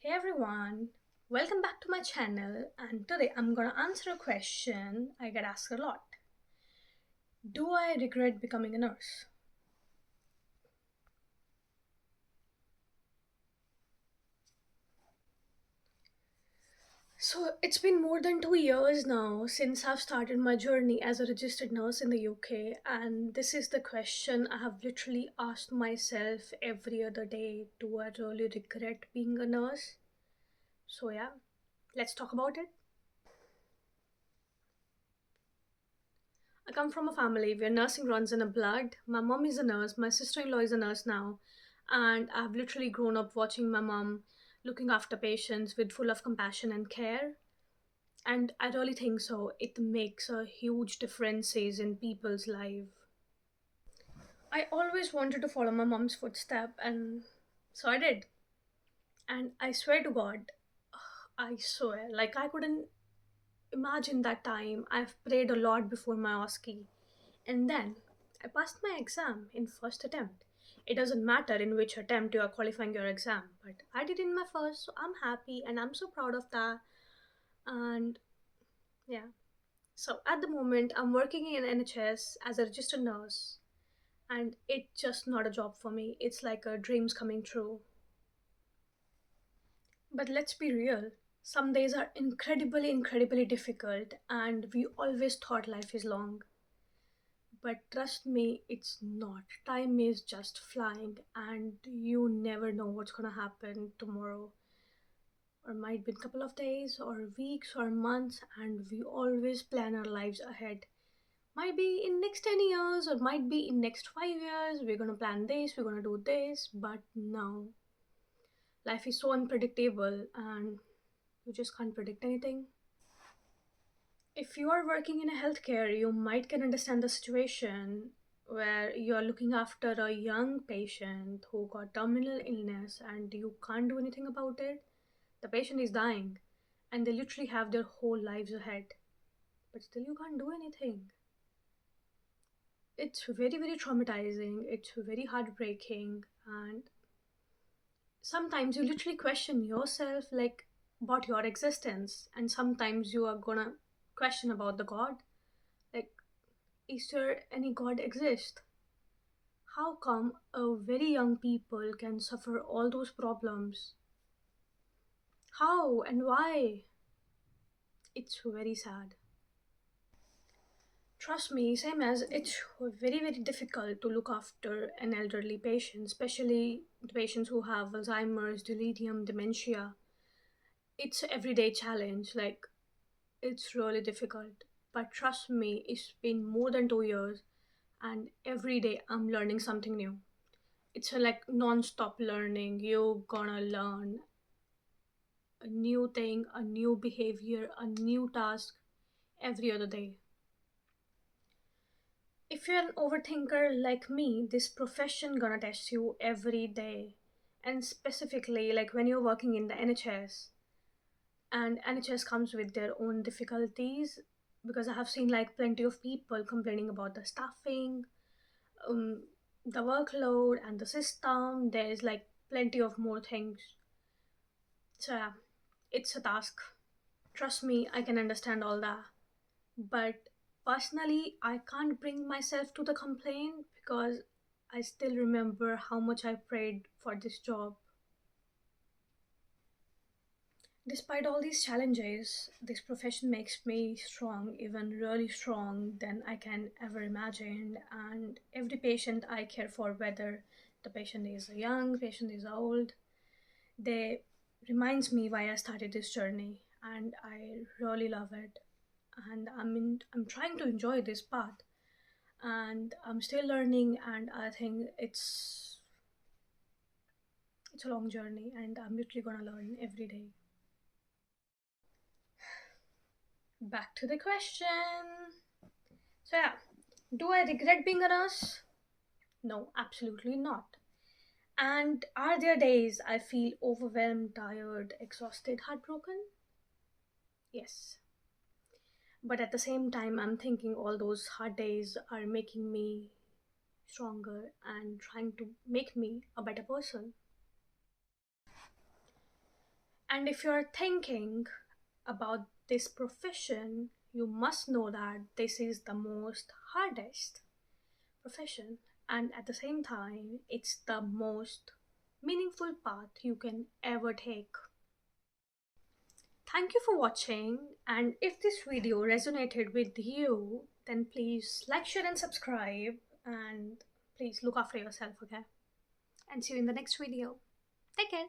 Hey everyone, welcome back to my channel. And today I'm gonna answer a question I get asked a lot. Do I regret becoming a nurse? So it's been more than 2 years now since I've started my journey as a registered nurse in the UK, and this is the question I have literally asked myself every other day. Do I really regret being a nurse? So yeah, let's talk about it. I come from a family where nursing runs in a blood. My mom is a nurse, my sister in law is a nurse now, and I've literally grown up watching my mom looking after patients with full of compassion and care. And I really think so. It makes a huge differences in people's life. I always wanted to follow my mom's footstep, and so I did. And I swear to God, I swear, like I couldn't imagine that time. I've prayed a lot before my OSCE. And then I passed my exam in first attempt. It doesn't matter in which attempt you are qualifying your exam, but I did in my first, so I'm happy and I'm so proud of that. And yeah, so at the moment I'm working in NHS as a registered nurse, and it's just not a job for me. It's like a dreams coming true. But let's be real. Some days are incredibly difficult, and we always thought life is long. But trust me, it's not. Time is just flying, and you never know what's gonna happen tomorrow, or might be a couple of days, or weeks, or months, and we always plan our lives ahead. Might be in next 10 years, or might be in next 5 years, we're gonna plan this, we're gonna do this, but no. Life is so unpredictable, and you just can't predict anything. If you are working in a healthcare, you might can understand the situation where you're looking after a young patient who got terminal illness and you can't do anything about it. The patient is dying and they literally have their whole lives ahead, but still you can't do anything. It's very traumatizing, it's very heartbreaking, and sometimes you literally question yourself, like about your existence, and sometimes you are gonna question about the God. Like, is there any God exist? How come a very young people can suffer all those problems? How and why? It's very sad. Trust me, same as it's very difficult to look after an elderly patient, especially the patients who have Alzheimer's, delirium, dementia. It's an everyday challenge, like it's really difficult. But trust me, it's been more than 2 years and every day I'm learning something new. It's a like non-stop learning. You're gonna learn a new thing, a new behavior, a new task every other day. If you're an overthinker like me, this profession gonna test you every day. And specifically like when you're working in the NHS, and NHS comes with their own difficulties, because I have seen like plenty of people complaining about the staffing, um, the workload and the system. There's like plenty of more things. So yeah, it's a task. Trust me, I can understand all that. But personally, I can't bring myself to the complaint because I still remember how much I prayed for this job. Despite all these challenges, this profession makes me strong, even really strong than I can ever imagine. And every patient I care for, whether the patient is young, patient is old, they reminds me why I started this journey, and I really love it. And I'm trying to enjoy this path, and I'm still learning, and I think it's a long journey, and I'm literally gonna learn every day. Back to the question. So yeah, do I regret being a nurse? No, absolutely not. And are there days I feel overwhelmed, tired, exhausted, heartbroken? Yes. But at the same time, I'm thinking all those hard days are making me stronger and trying to make me a better person. And if you're thinking about this profession, you must know that this is the most hardest profession, and at the same time, it's the most meaningful path you can ever take. Thank you for watching, and if this video resonated with you, then please like, share, and subscribe, and please look after yourself, okay? And see you in the next video. Take care.